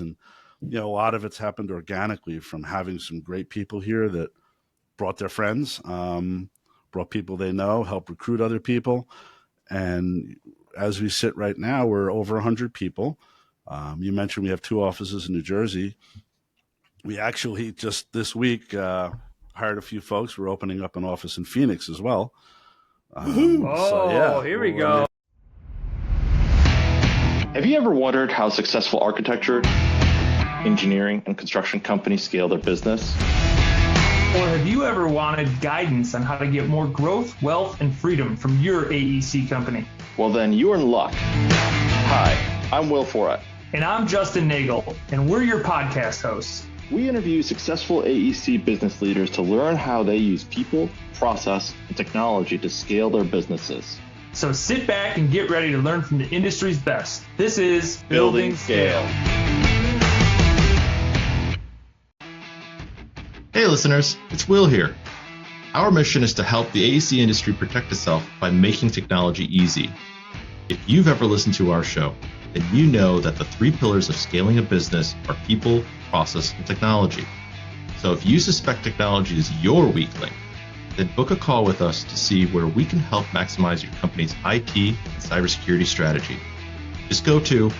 And, a lot of it's happened organically from having some great people here that brought their friends, brought people they know, helped recruit other people. And as we sit right now, we're over 100 people. You mentioned we have 2 offices in New Jersey. We actually just this week hired a few folks. We're opening up an office in Phoenix as well. Here we go. Have you ever wondered how successful architecture, engineering, and construction companies scale their business? Or have you ever wanted guidance on how to get more growth, wealth, and freedom from your AEC company? Well, then you're in luck. Hi, I'm Will Forat. And I'm Justin Nagel, and we're your podcast hosts. We interview successful AEC business leaders to learn how they use people, process, and technology to scale their businesses. So sit back and get ready to learn from the industry's best. This is Building Scale. Hey listeners, it's Will here. Our mission is to help the AEC industry protect itself by making technology easy. If you've ever listened to our show, then you know that the 3 pillars of scaling a business are people, process, and technology. So if you suspect technology is your weak link, then book a call with us to see where we can help maximize your company's IT and cybersecurity strategy. Just go to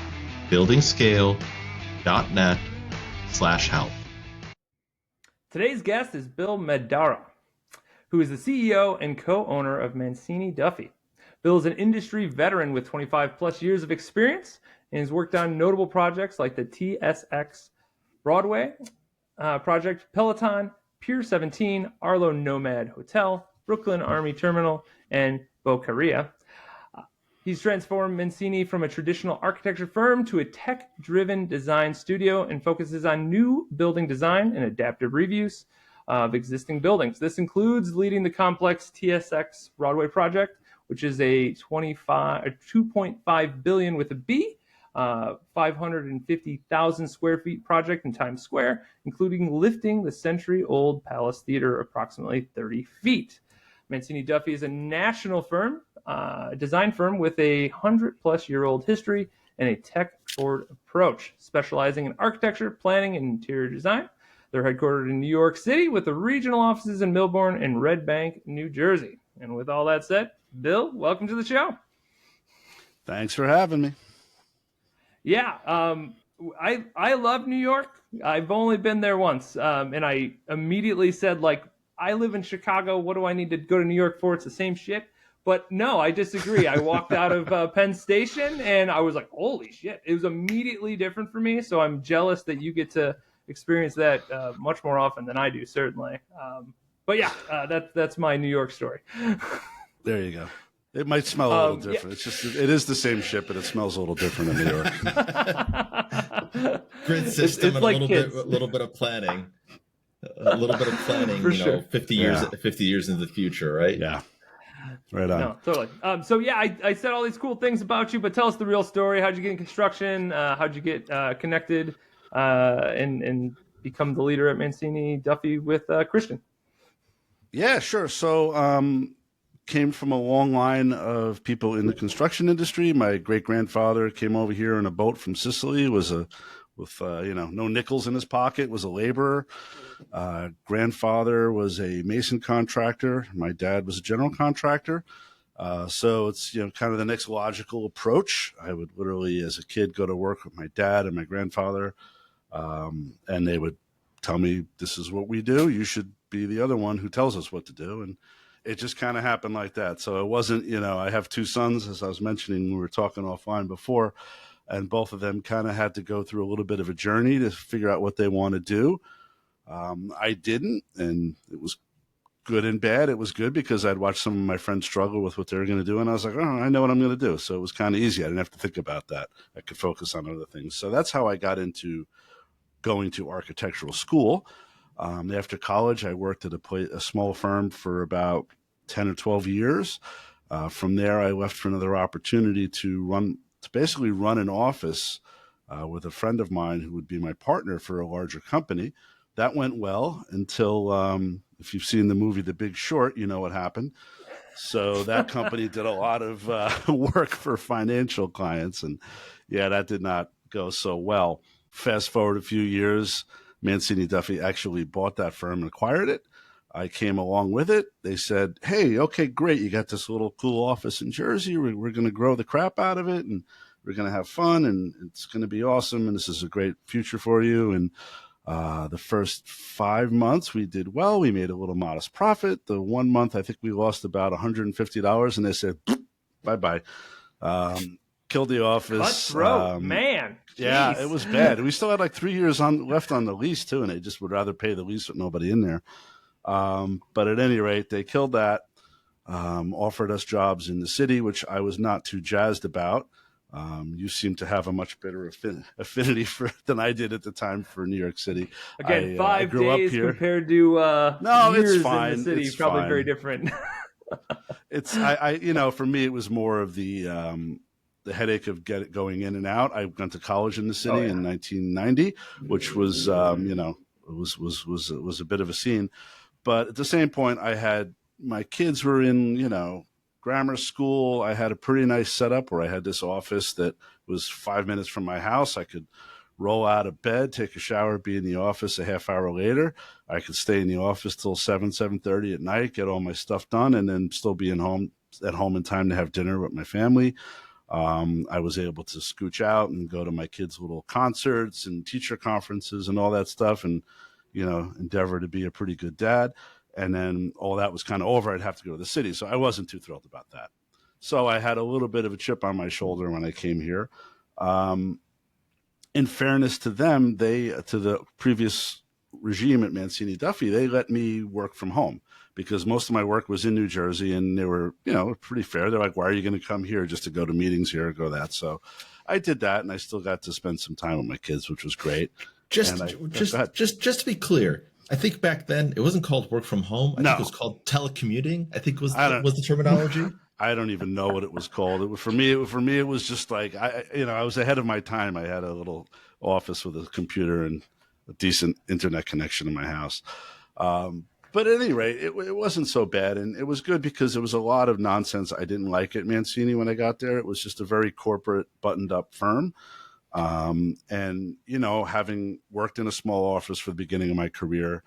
buildingscale.net/help. Today's guest is Bill Mandara, who is the CEO and co-owner of Mancini Duffy. Bill is an industry veteran with 25 plus years of experience and has worked on notable projects like the TSX Broadway project, Peloton, Pier 17, Arlo Nomad Hotel, Brooklyn Army Terminal, and Boqueria. He's transformed Mancini from a traditional architecture firm to a tech-driven design studio and focuses on new building design and adaptive reuse of existing buildings. This includes leading the complex TSX Broadway project, which is a 2.5 billion with a B, 550,000 square feet project in Times Square, including lifting the century-old Palace Theater approximately 30 feet. Mancini Duffy is a national firm, design firm with a 100-plus-year-old history and a tech-forward approach, specializing in architecture, planning, and interior design. They're headquartered in New York City with the regional offices in Millbourne and Red Bank, New Jersey. And with all that said, Bill, welcome to the show. Thanks for having me. Yeah, I love New York. I've only been there once, and I immediately said, I live in Chicago. What do I need to go to New York for? It's the same shit. But no, I disagree. I walked out of Penn Station, and I was like, holy shit. It was immediately different for me, so I'm jealous that you get to experience that much more often than I do, certainly. But yeah, that's my New York story. There you go. It might smell a little different. Yeah. It is the same shit, but it smells a little different in New York. Grid system it's and like a little bit of planning. A little bit of planning, for sure. 50 years into the future, right? Yeah. Right on. No, totally. So yeah, I said all these cool things about you, but tell us the real story. How'd you get in construction? How'd you get connected and become the leader at Mancini Duffy with Christian? Yeah, sure. So came from a long line of people in the construction industry. My great-grandfather came over here in a boat from Sicily, with no nickels in his pocket, was a laborer. Grandfather was a mason contractor. My dad was a general contractor. So it's, kind of the next logical approach. I would literally, as a kid, go to work with my dad and my grandfather, and they would tell me, this is what we do. You should be the other one who tells us what to do. And it just kind of happened like that. So it wasn't, I have 2 sons, as I was mentioning, we were talking offline before, and both of them kind of had to go through a little bit of a journey to figure out what they want to do. I didn't, and it was good and bad. It was good because I'd watched some of my friends struggle with what they were going to do, and I was like, oh, I know what I'm going to do. So it was kind of easy. I didn't have to think about that. I could focus on other things. So that's how I got into going to architectural school. After college, I worked at a small firm for about 10 or 12 years. From there, I left for another opportunity to basically run an office with a friend of mine who would be my partner for a larger company. That went well until, if you've seen the movie The Big Short, you know what happened. So that company did a lot of work for financial clients, and yeah, that did not go so well. fast forward a few years, Mancini Duffy actually bought that firm and acquired it. I came along with it. They said, hey, okay, great. You got this little cool office in Jersey. We're going to grow the crap out of it, and we're going to have fun, and it's going to be awesome, and this is a great future for you. And the first 5 months we did well. We made a little modest profit. The 1 month, I think we lost about $150, and they said, bye-bye. Killed the office. Cutthroat, man. Yeah, Jeez. it was bad. We still had like 3 years left on the lease, too, and they just would rather pay the lease with nobody in there. But at any rate, they killed that, offered us jobs in the city, which I was not too jazzed about. You seem to have a much better affinity for than I did at the time for New York City. Again, I 5 grew up days here. compared to No, years it's fine. in the city, It's probably fine. very different. It's for me, it was more of the headache of going in and out. I went to college in the city in 1990, which was it was a bit of a scene. But at the same point, I had my kids were in grammar school. I had a pretty nice setup where I had this office that was 5 minutes from my house. I could roll out of bed, take a shower, be in the office a half hour later. I could stay in the office till 7:30 at night, get all my stuff done, and then still be at home in time to have dinner with my family. I was able to scooch out and go to my kids' little concerts and teacher conferences and all that stuff, and endeavor to be a pretty good dad. And then all that was kind of over. I'd have to go to the city. So I wasn't too thrilled about that. So I had a little bit of a chip on my shoulder when I came here. In fairness to them, to the previous regime at Mancini Duffy, they let me work from home because most of my work was in New Jersey, and they were, pretty fair. They're like, why are you going to come here just to go to meetings here or go that? So I did that, and I still got to spend some time with my kids, which was great. Just to be clear, I think back then it wasn't called work from home. I think it was called telecommuting. I think was the terminology. I don't even know what it was called. For me, it was just like I was ahead of my time. I had a little office with a computer and a decent internet connection in my house. But at any rate, it wasn't so bad, and it was good because there was a lot of nonsense I didn't like at Mancini when I got there. It was just a very corporate, buttoned-up firm. And having worked in a small office for the beginning of my career,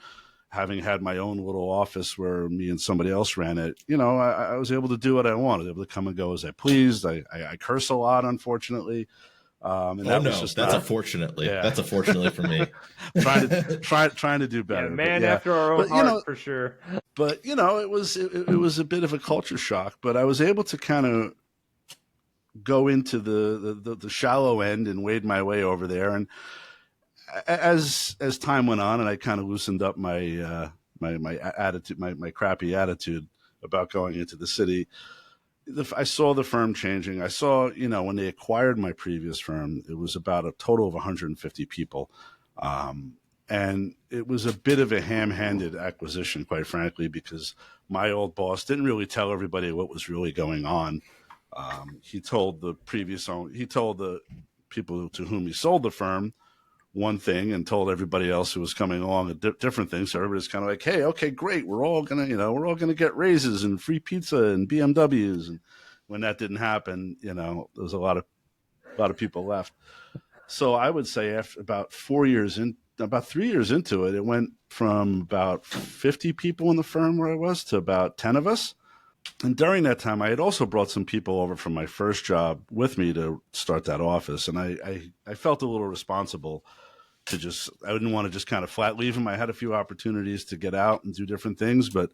having had my own little office where me and somebody else ran it, I was able to do what I wanted, able to come and go as I pleased. I curse a lot, unfortunately. That's unfortunately for me. trying to do better. Yeah, man after our own heart, for sure. But it was a bit of a culture shock, but I was able to kind of go into the shallow end and wade my way over there. And as time went on, and I kind of loosened up my my attitude, my crappy attitude about going into the city, I saw the firm changing. I saw, when they acquired my previous firm, it was about a total of 150 people. And it was a bit of a ham-handed acquisition, quite frankly, because my old boss didn't really tell everybody what was really going on. He told the people to whom he sold the firm one thing and told everybody else who was coming along a different thing. So everybody's kind of like, hey, okay, great. We're all gonna get raises and free pizza and BMWs. And when that didn't happen, there was a lot of people left. So I would say after about 3 years into it, it went from about 50 people in the firm where I was to about 10 of us. And during that time, I had also brought some people over from my first job with me to start that office. And I felt a little responsible I didn't want to just kind of flat leave them. I had a few opportunities to get out and do different things, but,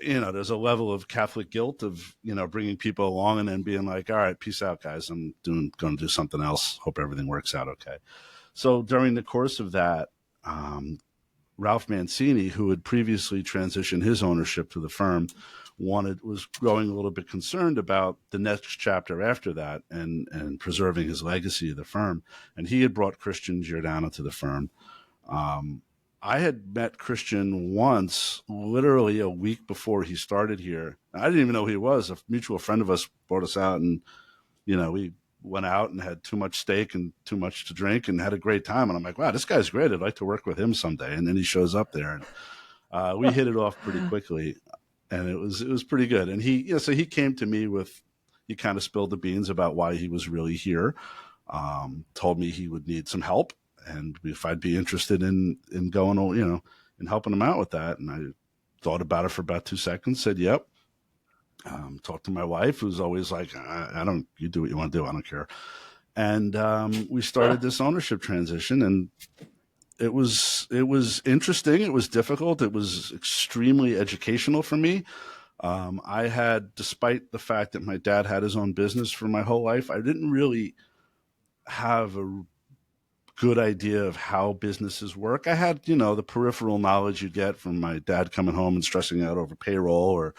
there's a level of Catholic guilt of, bringing people along and then being like, all right, peace out, guys. I'm going to do something else. Hope everything works out okay. So during the course of that, Ralph Mancini, who had previously transitioned his ownership to the firm, was growing a little bit concerned about the next chapter after that and preserving his legacy of the firm. And he had brought Christian Giordano to the firm. I had met Christian once, literally a week before he started here. I didn't even know who he was. A mutual friend of us brought us out, and we went out and had too much steak and too much to drink and had a great time. And I'm like, wow, this guy's great. I'd like to work with him someday. And then he shows up there, and we hit it off pretty quickly. And it was pretty good. And so he came to me he kind of spilled the beans about why he was really here. Told me he would need some help and if I'd be interested in going, in helping them out with that. And I thought about it for about 2 seconds, said, yep. Talked to my wife, who's always like, you do what you want to do. I don't care. And we started this ownership transition, and it was interesting. It was difficult. It was extremely educational for me. I had, despite the fact that my dad had his own business for my whole life, I didn't really have a good idea of how businesses work. I had, the peripheral knowledge you get from my dad coming home and stressing out over payroll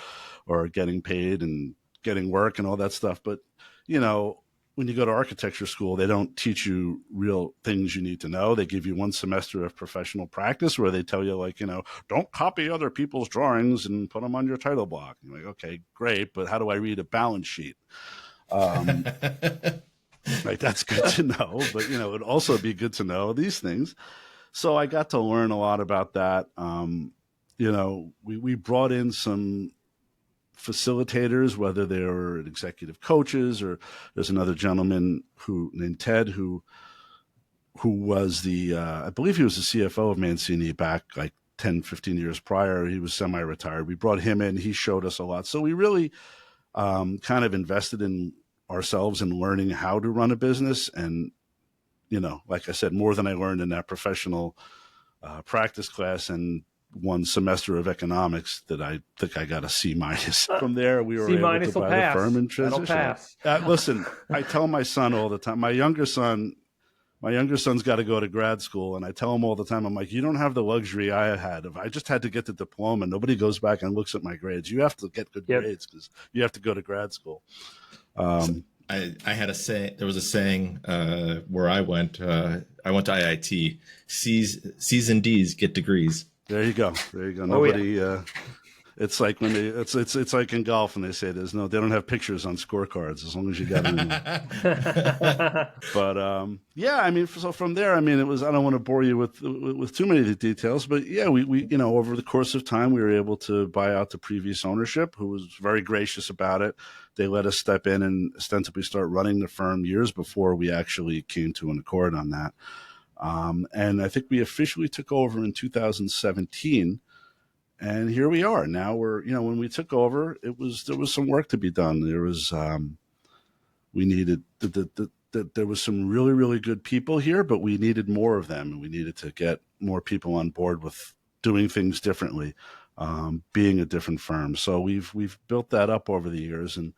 or getting paid and getting work and all that stuff. But, when you go to architecture school, they don't teach you real things you need to know. They give you 1 semester of professional practice where they tell you, like, don't copy other people's drawings and put them on your title block. You're like, okay, great, but how do I read a balance sheet? Right, that's good to know, but it'd also be good to know these things. So I got to learn a lot about that. We brought in some facilitators, whether they were executive coaches, or there's another gentleman named Ted who was I believe he was the CFO of Mancini back like 10, 15 years prior. He was semi-retired. We brought him in. He showed us a lot. So we really kind of invested in ourselves in learning how to run a business. And, like I said, more than I learned in that professional practice class and 1 semester of economics, that I think I got a C-. From there, we were able to buy the firm and transition. That'll pass. Listen, I tell my son all the time, my younger son's got to go to grad school, and I tell him all the time, I'm like, you don't have the luxury I had. If I just had to get the diploma, nobody goes back and looks at my grades. You have to get good grades because you have to go to grad school. I had a say. There was a saying where I went to IIT. C's and D's get degrees. There you go. Nobody. It's like when it's like in golf, and they say they don't have pictures on scorecards as long as you got them. But so from there, it was. I don't want to bore you with too many of the details, but yeah, we over the course of time, we were able to buy out the previous ownership, who was very gracious about it. They let us step in and ostensibly start running the firm years before we actually came to an accord on that. And I think we officially took over in 2017. And here we are. Now we're, when we took over, there was some work to be done. There was, we needed, there was some really, really good people here, but we needed more of them. And we needed to get more people on board with doing things differently, being a different firm. So we've built that up over the years. And,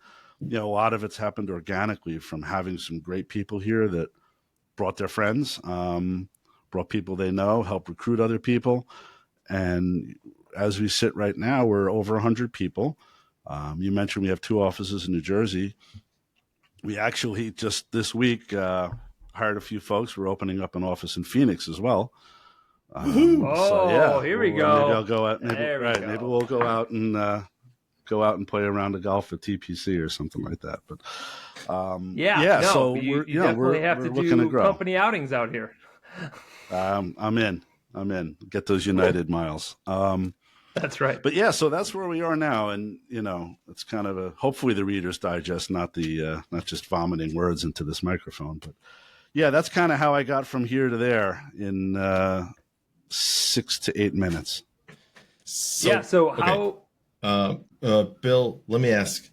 a lot of it's happened organically from having some great people here that brought their friends, brought people they know, helped recruit other people. And as we sit right now, we're over 100 people. You mentioned we have 2 offices in New Jersey. We actually just this week hired a few folks. We're opening up an office in Phoenix as well. Here we go. Maybe I'll go out. Maybe we'll go out and play around the golf at TPC or something like that. But so you definitely have to do company outings out here. I'm in. Get those United miles. That's right. But yeah, so that's where we are now, and it's kind of hopefully the Reader's Digest, not just vomiting words into this microphone. But yeah, that's kind of how I got from here to there in 6 to 8 minutes. Bill, let me ask: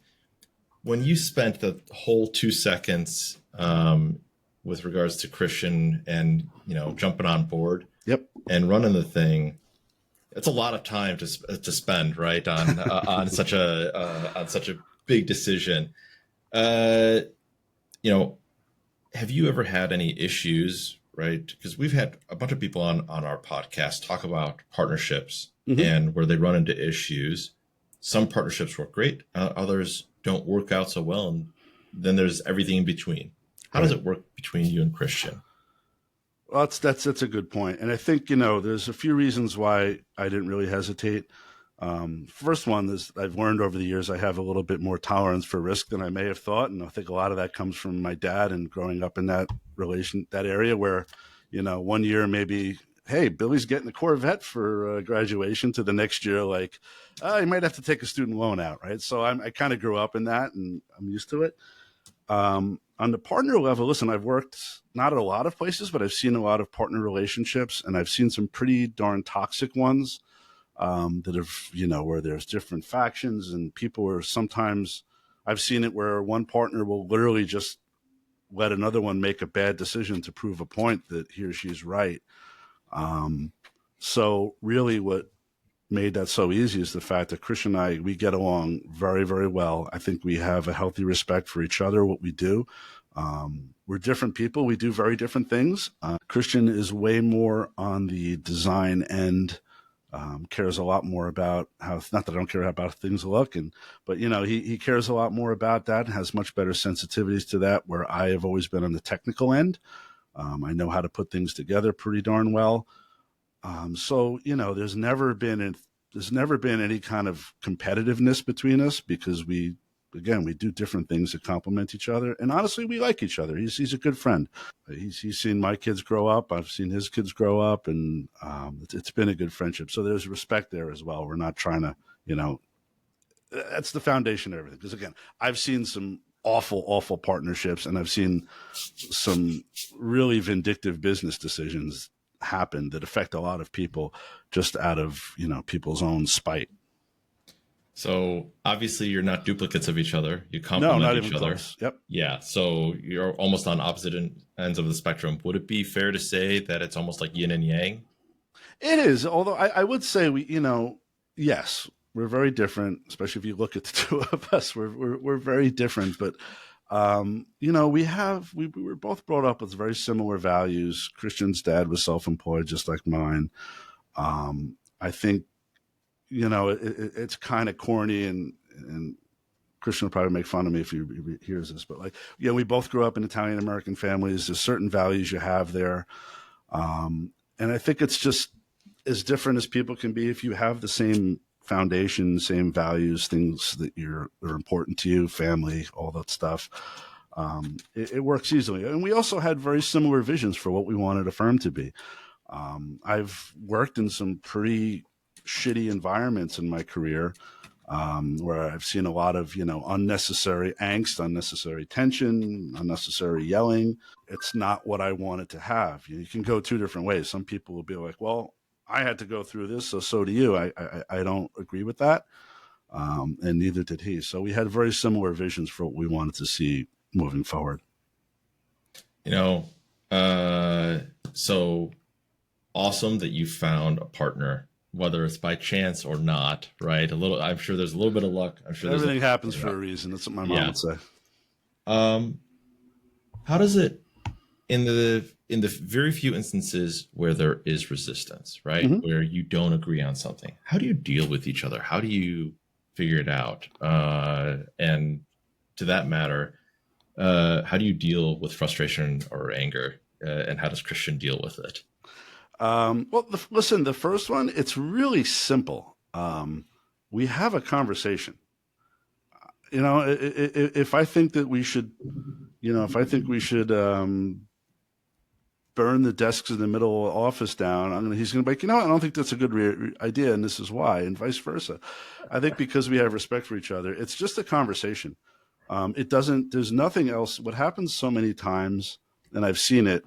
when you spent the whole 2 seconds with regards to Christian and jumping on board, and running the thing, it's a lot of time to spend, right, on such a big decision. Have you ever had any issues, right? Because we've had a bunch of people on our podcast talk about partnerships and where they run into issues. Some partnerships work great, others don't work out so well, and then there's everything in between. How does it work between you and Christian? Well, that's a good point. And I think, there's a few reasons why I didn't really hesitate. First one is I've learned over the years I have a little bit more tolerance for risk than I may have thought. And I think a lot of that comes from my dad and growing up in that area where, 1 year maybe, hey, Billy's getting a Corvette for graduation, to the next year, like, you might have to take a student loan out, right? So I kind of grew up in that, and I'm used to it. On the partner level, listen, I've worked not at a lot of places, but I've seen a lot of partner relationships, and I've seen some pretty darn toxic ones that have, where there's different factions and people are sometimes, I've seen it where one partner will literally just let another one make a bad decision to prove a point that he or she's right. So really what made that so easy is the fact that Christian and I, we get along very, very well. I think we have a healthy respect for each other, what we do. We're different people. We do very different things. Christian is way more on the design end, cares a lot more about how, not that I don't care about things look, but he cares a lot more about that and has much better sensitivities to that, where I have always been on the technical end. I know how to put things together pretty darn well. So there's never been any kind of competitiveness between us, because we do different things that complement each other, and honestly, we like each other. He's a good friend. He's seen my kids grow up. I've seen his kids grow up, and it's been a good friendship. So there's respect there as well. We're not trying to, that's the foundation of everything. Because again, I've seen some awful partnerships, and I've seen some really vindictive business decisions happen that affect a lot of people just out of, people's own spite. So obviously you're not duplicates of each other. You No, complement not each even other. close. Yep. Yeah. So you're almost on opposite ends of the spectrum. Would it be fair to say that it's almost like yin and yang? It is. Although I would say yes, we're very different, especially if you look at the two of us, we're very different, but we were both brought up with very similar values. Christian's dad was self-employed, just like mine. I think, it's kind of corny, and Christian will probably make fun of me if he hears this, but we both grew up in Italian American families. There's certain values you have there. And I think it's just as different as people can be. If you have the same foundation, same values, things that are important to you, family, all that stuff, it works easily. And we also had very similar visions for what we wanted a firm to be. I've worked in some pretty shitty environments in my career, where I've seen a lot of, unnecessary angst, unnecessary tension, unnecessary yelling. It's not what I wanted to have. You can go two different ways. Some people will be like, well, I had to go through this, so do you. I don't agree with that. And neither did he. So we had very similar visions for what we wanted to see moving forward. So awesome that you found a partner, whether it's by chance or not, right? I'm sure there's a little bit of luck. I'm sure everything happens for a reason. That's what my mom would say. How does it, in the very few instances where there is resistance, right? Mm-hmm. Where you don't agree on something, how do you deal with each other? How do you figure it out? And to that matter, how do you deal with frustration or anger? And how does Christian deal with it? Listen, the first one, it's really simple. We have a conversation. If I think that we should, burn the desks in the middle of the office down, he's going to be like, I don't think that's a good idea, and this is why, and vice versa. I think because we have respect for each other, it's just a conversation. There's nothing else. What happens so many times, and I've seen it,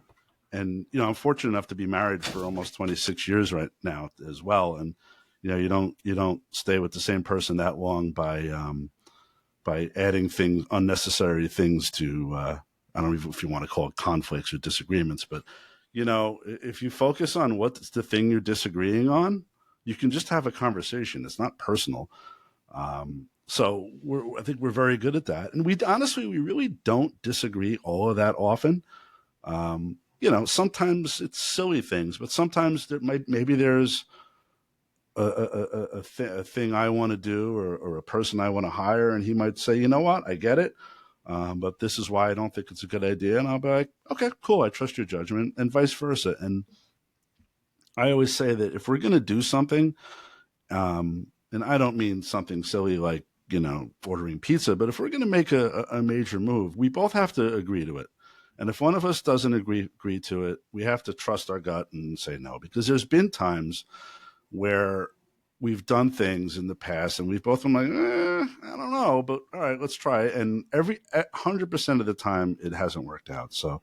and, I'm fortunate enough to be married for almost 26 years right now as well. And, you don't stay with the same person that long by adding unnecessary things to, I don't know if you want to call it conflicts or disagreements, but, if you focus on what's the thing you're disagreeing on, you can just have a conversation. It's not personal. So I think we're very good at that. And we really don't disagree all of that often. Sometimes it's silly things, but sometimes maybe there's a thing I want to do or a person I want to hire, and he might say, what, I get it, but this is why I don't think it's a good idea. And I'll be like, okay, cool, I trust your judgment, and vice versa. And I always say that if we're going to do something, and I don't mean something silly like, ordering pizza, but if we're going to make a major move, we both have to agree to it. And if one of us doesn't agree to it, we have to trust our gut and say no, because there's been times where, we've done things in the past and we've both been like, I don't know, but all right, let's try it. And 100% of the time it hasn't worked out. So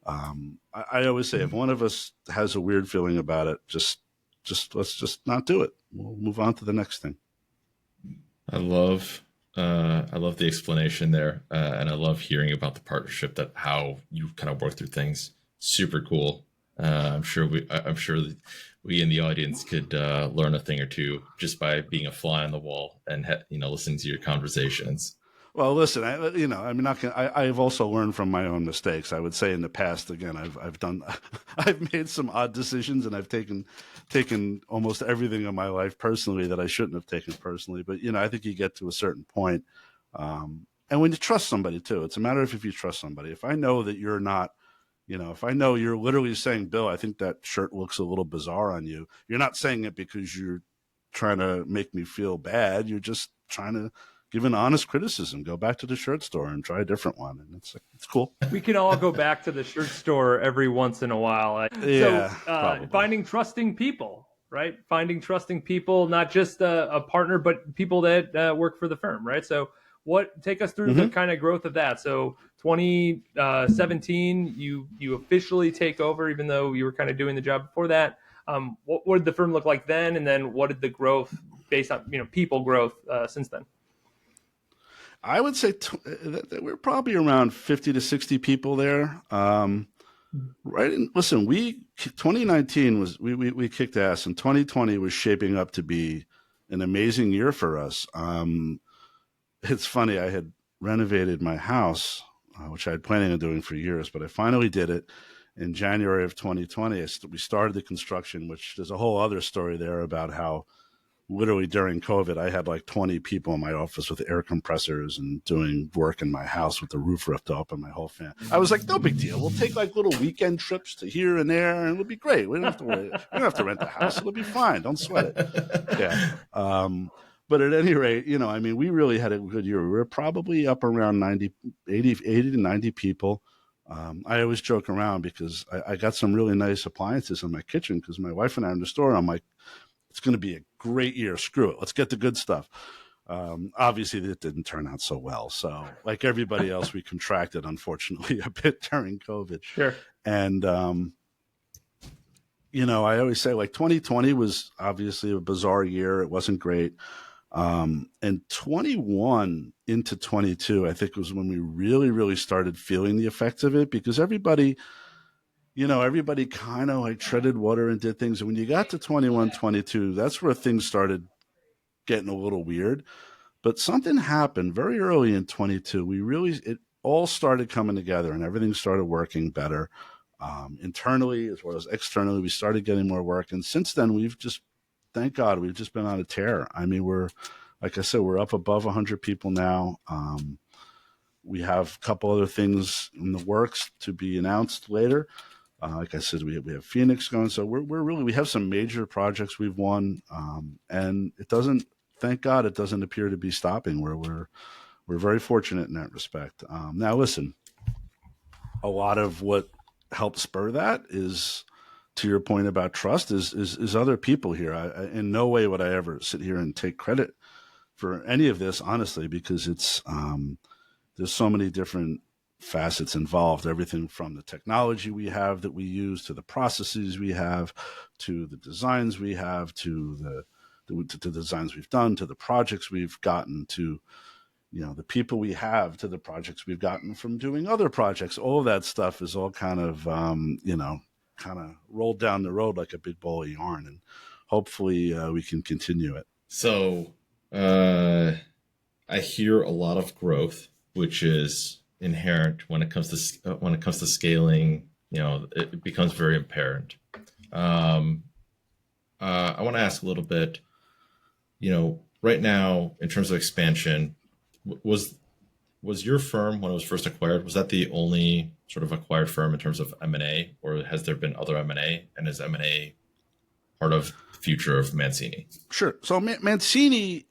I always say if one of us has a weird feeling about it, just let's just not do it. We'll move on to the next thing. I love the explanation there, and I love hearing about the partnership, that how you kind of work through things. Super cool. I'm sure we in the audience could learn a thing or two just by being a fly on the wall and listening to your conversations. Well, listen, I've also learned from my own mistakes. I would say in the past, again, I've made some odd decisions, and I've taken almost everything in my life personally that I shouldn't have taken personally. But I think you get to a certain point, and when you trust somebody too, it's a matter of if you trust somebody. If I know that you're not, if I know you're literally saying, Bill, I think that shirt looks a little bizarre on you. You're not saying it because you're trying to make me feel bad. You're just trying to give an honest criticism. Go back to the shirt store and try a different one, and it's cool. We can all go back to the shirt store every once in a while. Finding trusting people, right? Finding trusting people, not just a partner, but people that work for the firm, right? So take us through the kind of growth of that. So 2017, you officially take over, even though you were kind of doing the job before that. What did the firm look like then? And then what did the growth based on, people growth since then? I would say we're probably around 50 to 60 people there. Right. And listen, 2019 was, we kicked ass, and 2020 was shaping up to be an amazing year for us. It's funny. I had renovated my house, which I had planning on doing for years, but I finally did it in January of 2020. We started the construction, which there's a whole other story there about how literally during COVID, I had like 20 people in my office with air compressors and doing work in my house with the roof ripped up and my whole family. I was like, no big deal. We'll take like little weekend trips to here and there, and it'll be great. We don't have to worry. We don't have to rent the house. It'll be fine. Don't sweat it. Yeah. But at any rate, we really had a good year. We were probably up around 80 to 90 people. I always joke around because I got some really nice appliances in my kitchen because my wife and I are in the store. I'm like, it's going to be a great year. Screw it. Let's get the good stuff. Obviously, that didn't turn out so well. So like everybody else, we contracted, unfortunately, a bit during COVID. Sure. And, I always say like 2020 was obviously a bizarre year. It wasn't great. And 21 into 22, I think was when we really, really started feeling the effects of it, because everybody kind of like treaded water and did things. And when you got to 21, 22, that's where things started getting a little weird. But something happened very early in 22. It all started coming together and everything started working better. Internally as well as externally, we started getting more work. And since then, thank God, we've just been on a tear. I mean, like I said, we're up above 100 people now. We have a couple other things in the works to be announced later. Like I said, we have Phoenix going. So we have some major projects we've won. And thank God, it doesn't appear to be stopping. We're very fortunate in that respect. Now, listen, a lot of what helped spur that is, to your point about trust, is other people here. In no way would I ever sit here and take credit for any of this, honestly, because it's there's so many different facets involved. Everything from the technology we have that we use, to the processes we have, to the designs we have, to the designs we've done, to the projects we've gotten, to the people we have, to the projects we've gotten from doing other projects. All of that stuff is all kind of kind of rolled down the road like a big ball of yarn, and hopefully we can continue it. So I hear a lot of growth, which is inherent when it comes to scaling. It becomes very apparent. I want to ask a little bit. Right now, in terms of expansion, was your firm, when it was first acquired, was that the only sort of acquired firm in terms of M&A, or has there been other M&A, and is M&A part of the future of Mancini? Sure. So Mancini,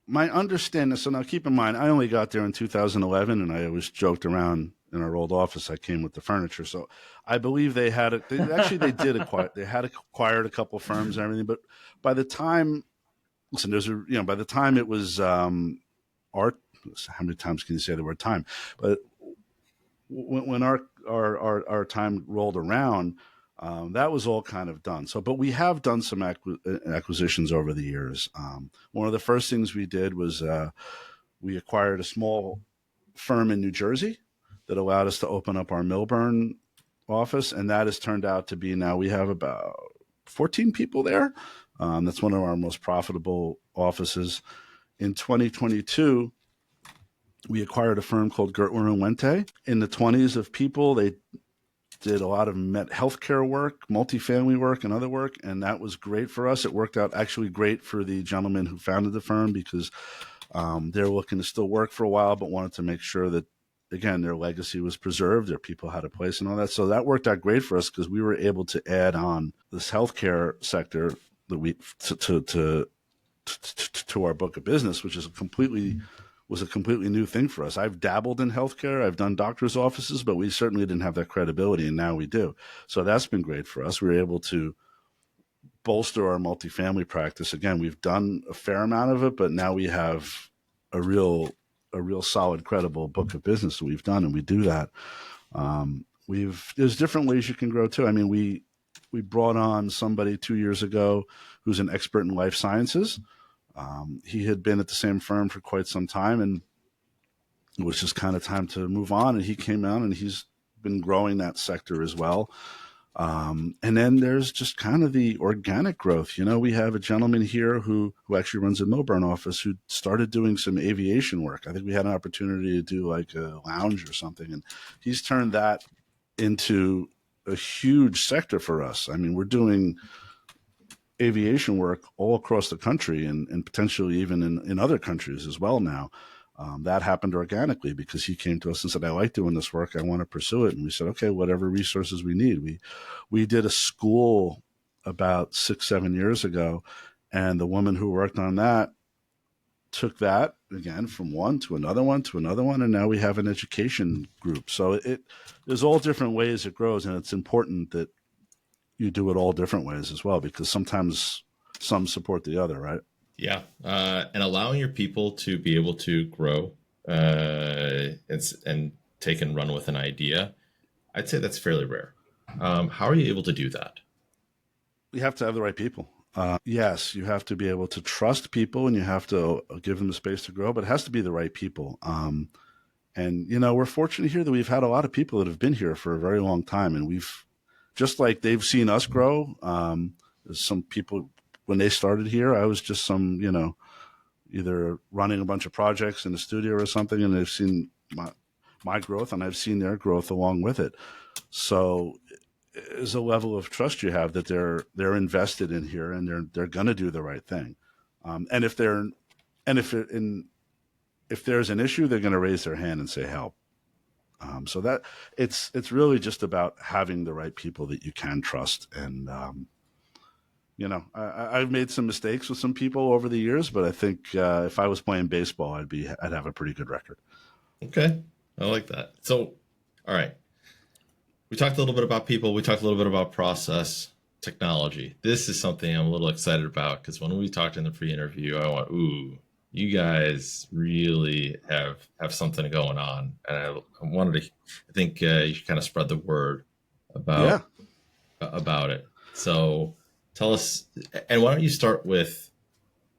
my understanding, so now keep in mind, I only got there in 2011, and I always joked around in our old office, I came with the furniture. So I believe they had it. They had acquired a couple firms and everything, but by the time listen, by the time it was our, how many times can you say the word time? But when our time rolled around, that was all kind of done. So, but we have done some acquisitions over the years. One of the first things we did was we acquired a small firm in New Jersey that allowed us to open up our Millburn office, and that has turned out to be, now we have about 14 people there. That's one of our most profitable offices. In 2022, we acquired a firm called Gertler and Wente. In the 20s of people, they did a lot of healthcare work, multifamily work, and other work, and that was great for us. It worked out actually great for the gentleman who founded the firm, because they're looking to still work for a while, but wanted to make sure that, again, their legacy was preserved, their people had a place and all that. So that worked out great for us, because we were able to add on this healthcare sector that we to our book of business, which is was a completely new thing for us. I've dabbled in healthcare. I've done doctor's offices, but we certainly didn't have that credibility, and now we do. So that's been great for us. We were able to bolster our multifamily practice. Again, we've done a fair amount of it, but now we have a real solid, credible book of business that we've done, and we do that. There's different ways you can grow too. I mean, we brought on somebody 2 years ago who's an expert in life sciences. He had been at the same firm for quite some time, and it was just kind of time to move on. And he came out, and he's been growing that sector as well. And then there's just kind of the organic growth. We have a gentleman here who actually runs a Millburn office, who started doing some aviation work. I think we had an opportunity to do like a lounge or something, and he's turned that into a huge sector for us. I mean, we're doing aviation work all across the country, and potentially even in other countries as well now. That happened organically because he came to us and said, I like doing this work. I want to pursue it. And we said, okay, whatever resources we need. We did a school about 6-7 years ago, and the woman who worked on that took that again from one to another one to another one. And now we have an education group. So there's all different ways it grows. And it's important that you do it all different ways as well, because sometimes some support the other, right? Yeah. And allowing your people to be able to grow and take and run with an idea, I'd say that's fairly rare. How are you able to do that? You have to have the right people. Yes, you have to be able to trust people, and you have to give them the space to grow, but it has to be the right people. And, we're fortunate here that we've had a lot of people that have been here for a very long time, and we've, just like they've seen us grow. Some people, when they started here, I was just some, either running a bunch of projects in the studio or something, and they've seen my growth, and I've seen their growth along with it. So there's a level of trust you have that they're invested in here, and they're going to do the right thing. And if there's an issue, they're going to raise their hand and say help. So that it's really just about having the right people that you can trust. And, I've made some mistakes with some people over the years, but I think if I was playing baseball, I'd have a pretty good record. Okay. I like that. So, all right. We talked a little bit about people. We talked a little bit about process, technology. This is something I'm a little excited about, because when we talked in the pre-interview, I went, you guys really have something going on. And I think you should kind of spread the word about it. So tell us, and why don't you start with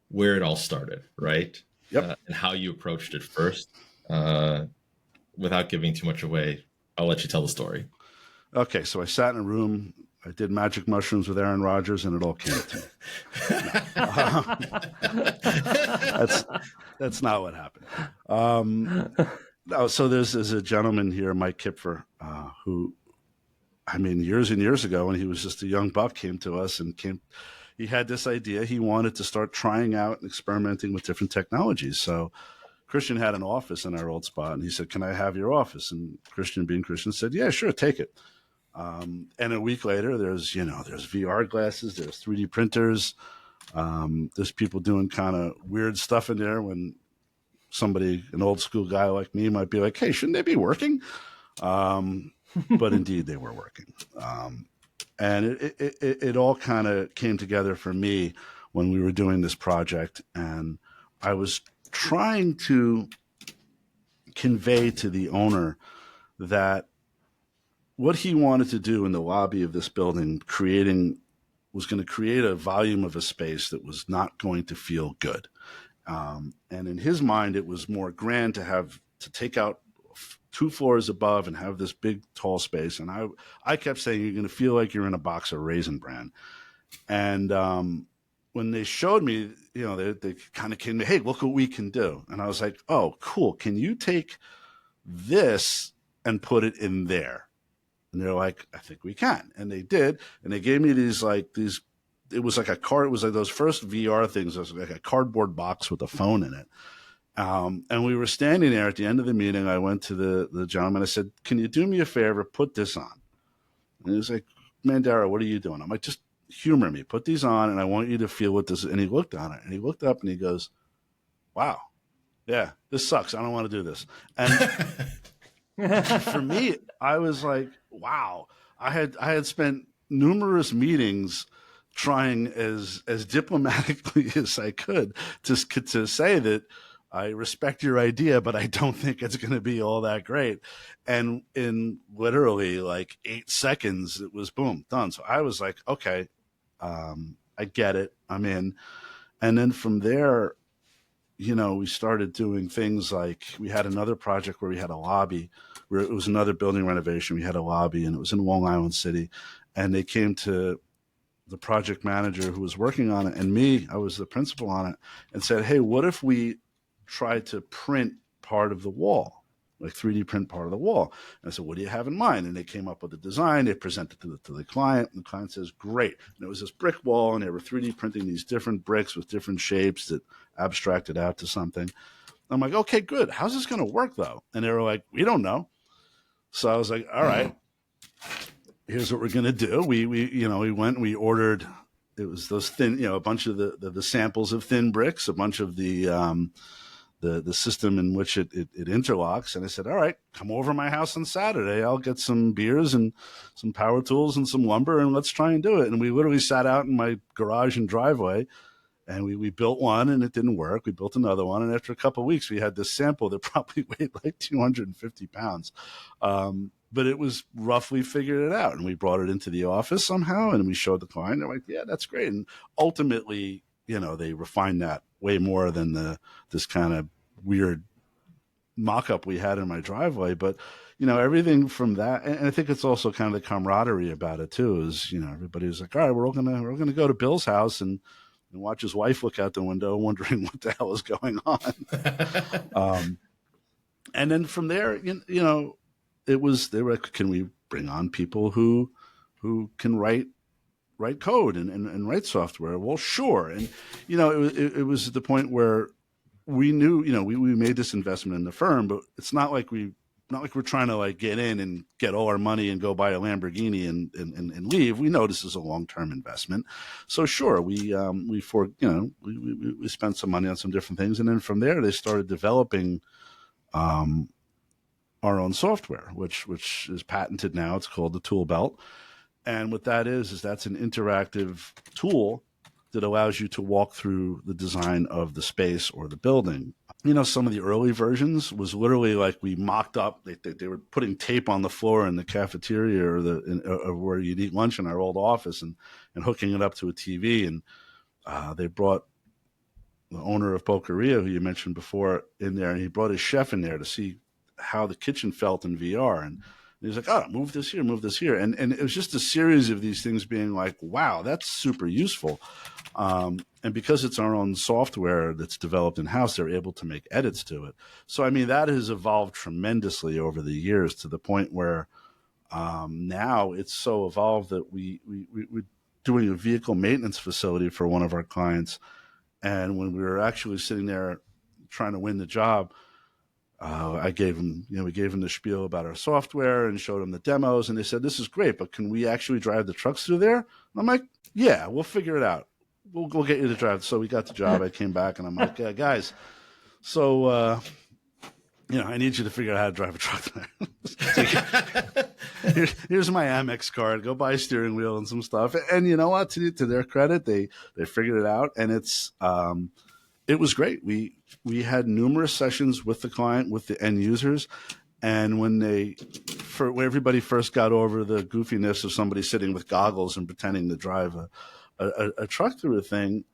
where it all started, right? Yep. And how you approached it first. Without giving too much away, I'll let you tell the story. Okay, so I sat in a room. I did magic mushrooms with Aaron Rodgers, and it all came to me. That's not what happened. No, so there's a gentleman here, Mike Kipfer, who, years and years ago, when he was just a young buck, came to us he had this idea. He wanted to start trying out and experimenting with different technologies. So Christian had an office in our old spot, and he said, can I have your office? And Christian, being Christian, said, yeah, sure, take it. And a week later, there's VR glasses, there's 3D printers, there's people doing kind of weird stuff in there when somebody, an old school guy like me, might be like, hey, shouldn't they be working? But indeed they were working. And it all kind of came together for me when we were doing this project, and I was trying to convey to the owner that what he wanted to do in the lobby of this building was going to create a volume of a space that was not going to feel good. And in his mind, it was more grand to take out 2 floors above and have this big, tall space. And I kept saying, you're going to feel like you're in a box of Raisin Bran. And when they showed me, they kind of came to, hey, look what we can do. And I was like, oh, cool. Can you take this and put it in there? And they're like, I think we can. And they did. And they gave me these, it was like it was like those first VR things. It was like a cardboard box with a phone in it. And we were standing there at the end of the meeting. I went to the gentleman. I said, can you do me a favor? Put this on. And he was like, Mandara, what are you doing? I'm like, just humor me. Put these on, and I want you to feel what this is. And he looked on it, and he looked up, and he goes, wow, yeah, this sucks. I don't want to do this. And for me, I was like, wow. I had spent numerous meetings trying as diplomatically as I could to say that I respect your idea, but I don't think it's going to be all that great. And in literally like 8 seconds, it was boom, done. So I was like, okay, I get it. I'm in. And then from there, we started doing things like we had another project where we had a lobby, where it was another building renovation. We had a lobby, and it was in Long Island City. And they came to the project manager who was working on it, and me, I was the principal on it, and said, hey, what if we tried to print part of the wall, like 3D print part of the wall? And I said, what do you have in mind? And they came up with a design. They presented it to the client, and the client says, great. And it was this brick wall, and they were 3D printing these different bricks with different shapes that abstracted out to something. I'm like, okay, good. How's this going to work, though? And they were like, we don't know. So I was like, all right, here's what we're going to do. We went and we ordered, it was those thin, a bunch of the samples of thin bricks, a bunch of the system in which it interlocks. And I said, all right, come over to my house on Saturday. I'll get some beers and some power tools and some lumber, and let's try and do it. And we literally sat out in my garage and driveway, and we built one, and it didn't work. We built another one, and after a couple of weeks, we had this sample that probably weighed like 250 pounds. But it was roughly figured it out, and we brought it into the office somehow, and we showed the client. They're like, yeah, that's great. And ultimately, they refined that way more than this kind of weird mock-up we had in my driveway. But, everything from that, and I think it's also kind of the camaraderie about it too, is, everybody was like, all right, we're gonna go to Bill's house and watch his wife look out the window wondering what the hell is going on. And then from there, they were like, can we bring on people who can write code and write software? Well, sure. And, it was at the point where we knew, we made this investment in the firm, but it's not like we're trying to like get in and get all our money and go buy a Lamborghini and leave. We know this is a long-term investment. So sure, we spent some money on some different things. And then from there, they started developing, our own software, which is patented now. It's called the Tool Belt. And what that is that's an interactive tool that allows you to walk through the design of the space or the building. Some of the early versions was literally like we mocked up. They were putting tape on the floor in the cafeteria or where you'd eat lunch in our old office and hooking it up to a TV. And they brought the owner of Boqueria, who you mentioned before, in there, and he brought his chef in there to see how the kitchen felt in VR. And he was like, oh, move this here, move this here. And it was just a series of these things being like, wow, that's super useful. And because it's our own software that's developed in-house, they're able to make edits to it. So, that has evolved tremendously over the years to the point where now it's so evolved that we're doing a vehicle maintenance facility for one of our clients. And when we were actually sitting there trying to win the job, we gave them the spiel about our software and showed them the demos, and they said, this is great, but can we actually drive the trucks through there? And I'm like, yeah, we'll figure it out. We'll get you to drive. So we got the job. I came back and I'm like, guys, so I need you to figure out how to drive a truck. Here's my Amex card. Go buy a steering wheel and some stuff. And you know what? To their credit, they figured it out, and it was great. We had numerous sessions with the client, with the end users, and when everybody first got over the goofiness of somebody sitting with goggles and pretending to drive a truck through a thing,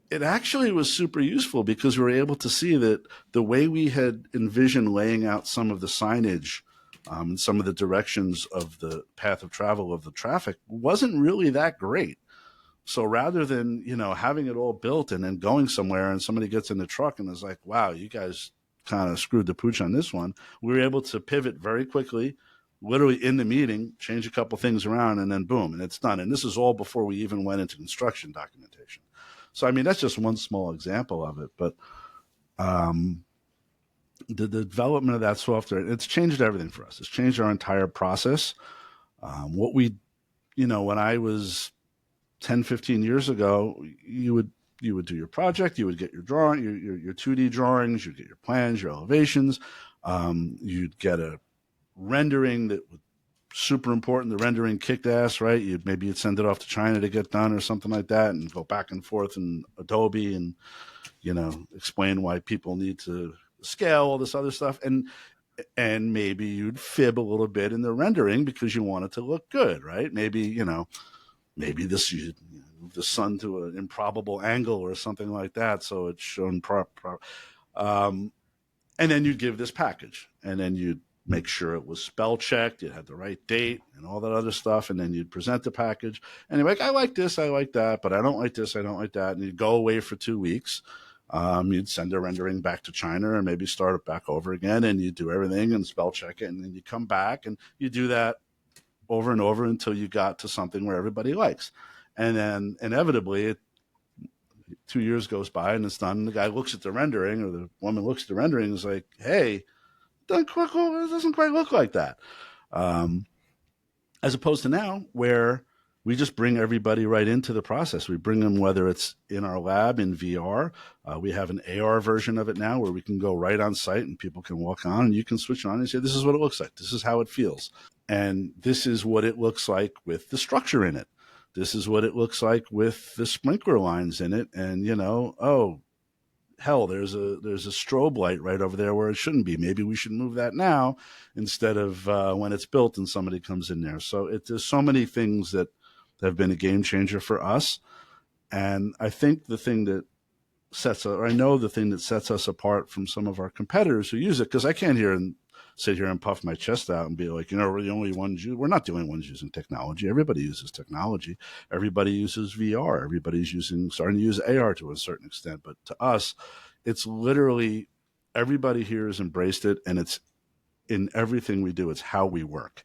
it actually was super useful because we were able to see that the way we had envisioned laying out some of the signage and some of the directions of the path of travel of the traffic wasn't really that great. So rather than, having it all built and then going somewhere and somebody gets in the truck and is like, wow, you guys kind of screwed the pooch on this one, we were able to pivot very quickly, literally in the meeting, change a couple things around, and then boom, and it's done. And this is all before we even went into construction documentation. So, I mean, that's just one small example of it. But the development of that software, it's changed everything for us. It's changed our entire process. When I was 10, 15 years ago, you would do your project, you would get your drawing, your 2D drawings, you'd get your plans, your elevations, you'd get a rendering that was super important. The rendering kicked ass, right? Maybe you'd send it off to China to get done or something like that, and go back and forth in Adobe and explain why people need to scale all this other stuff, and maybe you'd fib a little bit in the rendering because you want it to look good, right? Maybe you move the sun to an improbable angle or something like that, so it's shown and then you'd give this package, and then you'd make sure it was spell checked, you had the right date and all that other stuff, and then you'd present the package, and you're like, I like this, I like that, but I don't like this, I don't like that, and you'd go away for 2 weeks. You'd send a rendering back to China and maybe start it back over again, and you do everything and spell check it, and then you come back and you do that over and over until you got to something where everybody likes. And then inevitably 2 years goes by and it's done, and the guy looks at the rendering, or the woman looks at the rendering and is like, hey, it doesn't quite look like that. As opposed to now, where we just bring everybody right into the process. We bring them, whether it's in our lab in VR. We have an AR version of it now where we can go right on site and people can walk on and you can switch on and say, this is what it looks like. This is how it feels. And this is what it looks like with the structure in it. This is what it looks like with the sprinkler lines in it. And, oh, hell, there's a strobe light right over there where it shouldn't be. Maybe we should move that now instead of when it's built and somebody comes in there. So there's so many things that have been a game changer for us. And I think the thing that sets us apart from some of our competitors who use it, because I can't sit here and puff my chest out and be like, we're the only ones. We're not the only ones using technology. Everybody uses technology. Everybody uses VR. Everybody's starting to use AR to a certain extent. But to us, it's literally everybody here has embraced it, and it's in everything we do. It's how we work.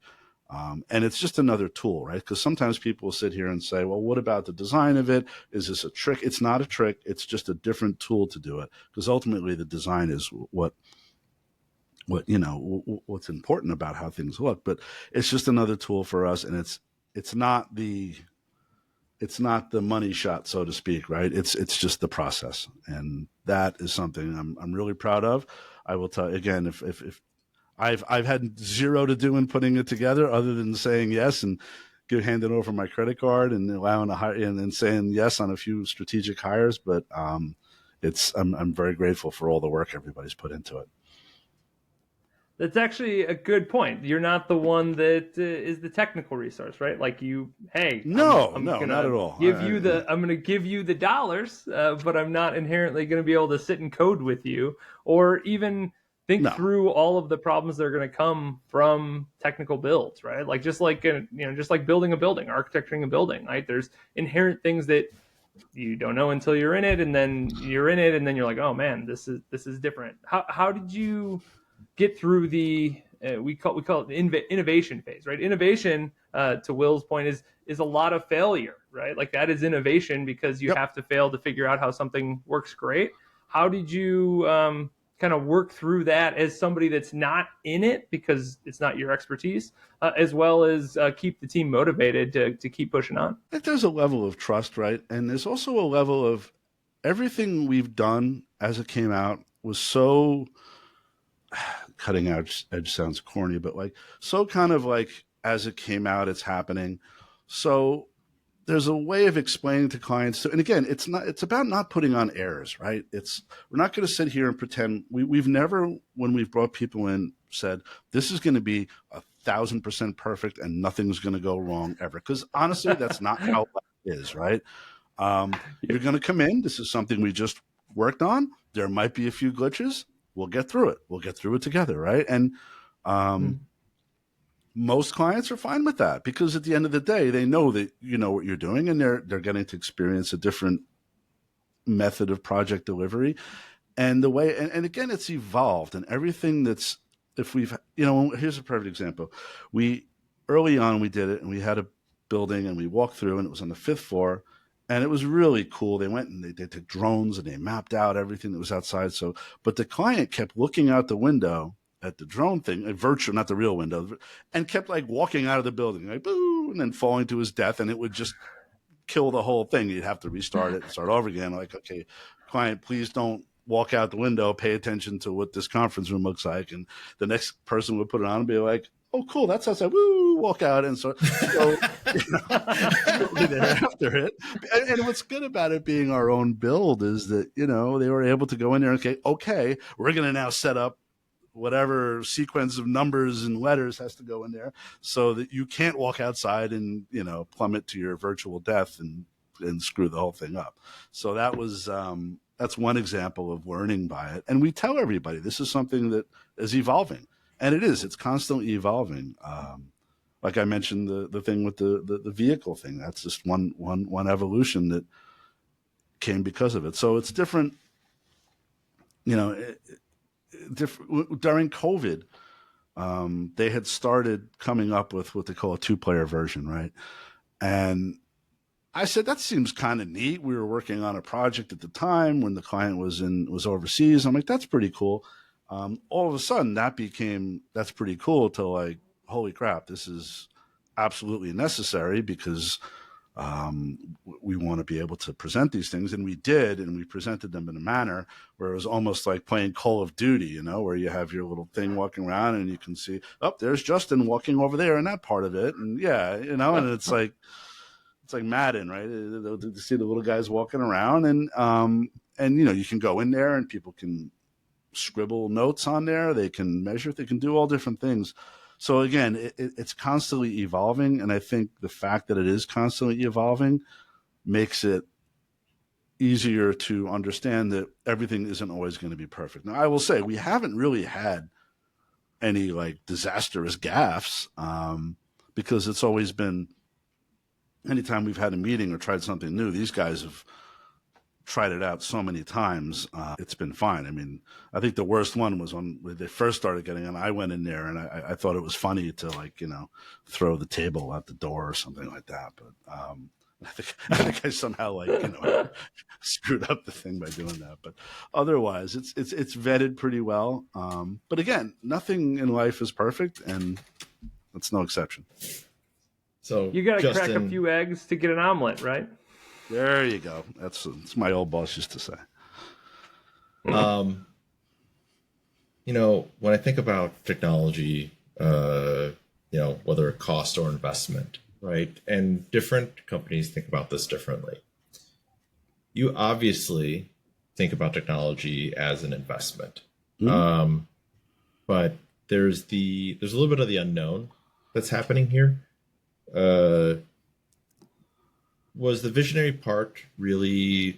And it's just another tool, right? Because sometimes people will sit here and say, well, what about the design of it? Is this a trick? It's not a trick. It's just a different tool to do it. Because ultimately the design is what's important about how things look. But it's just another tool for us. And it's not the money shot, so to speak, right? It's just the process. And that is something I'm really proud of. I will tell you again, if I've had zero to do in putting it together other than saying yes and handing over my credit card and allowing and then saying yes on a few strategic hires. But I'm very grateful for all the work everybody's put into it. That's actually a good point. You're not the one that is the technical resource, right? Like not at all. I'm going to give you the dollars, but I'm not inherently going to be able to sit and code with you or even think through all of the problems that are going to come from technical builds, right? Like just like building a building, architecturing a building, right? There's inherent things that you don't know until you're in it, and then you're in it, and then you're like, oh man, this is different. How did you get through the we call it the innovation phase, right? Innovation, to Will's point, is a lot of failure, right? Like that is innovation because you have to fail to figure out how something works great. How did you kind of work through that as somebody that's not in it because it's not your expertise, as well as keep the team motivated to keep pushing on? I think there's a level of trust, right? And there's also a level of everything we've done as it came out was so cutting edge sounds corny, but like, so kind of like as it came out, it's happening. So there's a way of explaining to clients, and again, it's about not putting on airs, right? We're not going to sit here and pretend. We've never, when we've brought people in, said this is going to be 1,000% perfect and nothing's going to go wrong ever. Because honestly, that's not how it is, right? You're going to come in. This is something we just worked on. There might be a few glitches. We'll get through it. We'll get through it together, right? And most clients are fine with that, because at the end of the day, they know that you know what you're doing, and they're getting to experience a different method of project delivery. And the way, and again, it's evolved, and everything that's, if we've, here's a perfect example. Early on, we did it, and we had a building, and we walked through, and it was on the 5th floor, and it was really cool. They went and they took drones, and they mapped out everything that was outside. So, but the client kept looking out the window at the drone thing, a virtual, not the real window, and kept like walking out of the building, like boo, and then falling to his death, and it would just kill the whole thing. You'd have to restart it and start over again. Like, okay, client, please don't walk out the window. Pay attention to what this conference room looks like. And the next person would put it on and be like, oh, cool, that's outside. Woo, walk out. And so there after it. And what's good about it being our own build is that, they were able to go in there and okay, we're going to now set up whatever sequence of numbers and letters has to go in there so that you can't walk outside and, plummet to your virtual death and screw the whole thing up. So that was, that's one example of learning by it. And we tell everybody this is something that is evolving, and it's constantly evolving. Like I mentioned, the thing with the vehicle thing, that's just one evolution that came because of it. So it's different, during COVID, they had started coming up with what they call a 2-player version, right? And I said, that seems kind of neat. We were working on a project at the time when the client was overseas. I'm like, that's pretty cool. All of a sudden, that's pretty cool, to like, holy crap, this is absolutely necessary, because we want to be able to present these things. And we did, and we presented them in a manner where it was almost like playing Call of Duty, where you have your little thing walking around and you can see, oh, there's Justin walking over there in that part of it. And and it's like Madden, right? To see the little guys walking around, and you can go in there and people can scribble notes on there. They can measure, they can do all different things. So again, it's constantly evolving. And I think the fact that it is constantly evolving makes it easier to understand that everything isn't always going to be perfect. Now, I will say we haven't really had any like disastrous gaffes, because it's always been, anytime we've had a meeting or tried something new, these guys have tried it out so many times. It's been fine. I mean, I think the worst one was when they first started getting in. I went in there and I thought it was funny to throw the table out the door or something like that. But I think I somehow screwed up the thing by doing that. But otherwise, it's vetted pretty well. But again, nothing in life is perfect, and that's no exception. So you got to crack a few eggs to get an omelet, right? There you go. That's my old boss used to say. When I think about technology, whether cost or investment, right? And different companies think about this differently. You obviously think about technology as an investment. Mm-hmm. But there's a little bit of the unknown that's happening here. Was the visionary part really,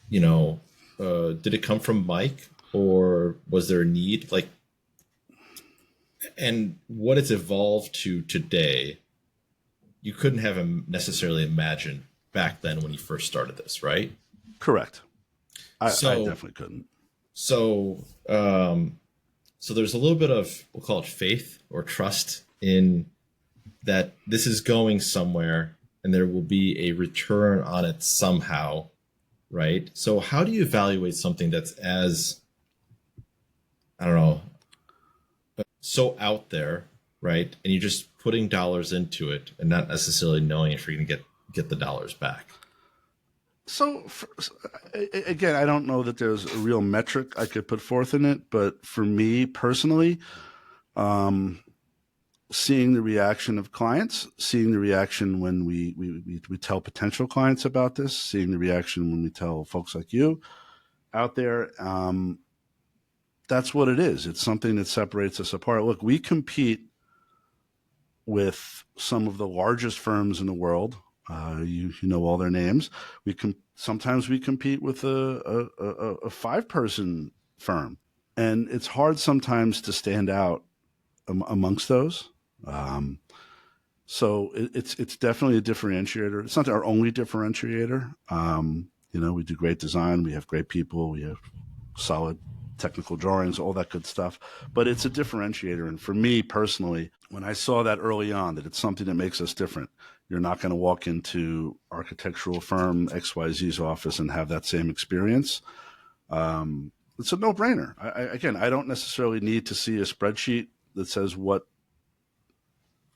did it come from Mike, or was there a need? And what it's evolved to today, you couldn't have necessarily imagined back then when you first started this, right? Correct. I definitely couldn't. So there's a little bit of, we'll call it faith or trust in that this is going somewhere and there will be a return on it somehow, right? So how do you evaluate something that's as, so out there, right? And you're just putting dollars into it and not necessarily knowing if you're going to get the dollars back. So, again, I don't know that there's a real metric I could put forth in it, but for me personally, um, seeing the reaction of clients, seeing the reaction when we tell potential clients about this, seeing the reaction when we tell folks like you out there, that's what it is. It's something that separates us apart. Look, we compete with some of the largest firms in the world. You know all their names. Sometimes we compete with a 5-person firm, and it's hard sometimes to stand out amongst those. Um, so it's definitely a differentiator. It's not our only differentiator. We do great design. We have great people. We have solid technical drawings, all that good stuff. But it's a differentiator. And for me personally, when I saw that early on, that it's something that makes us different, you're not going to walk into architectural firm XYZ's office and have that same experience. It's a no-brainer. Again, I don't necessarily need to see a spreadsheet that says what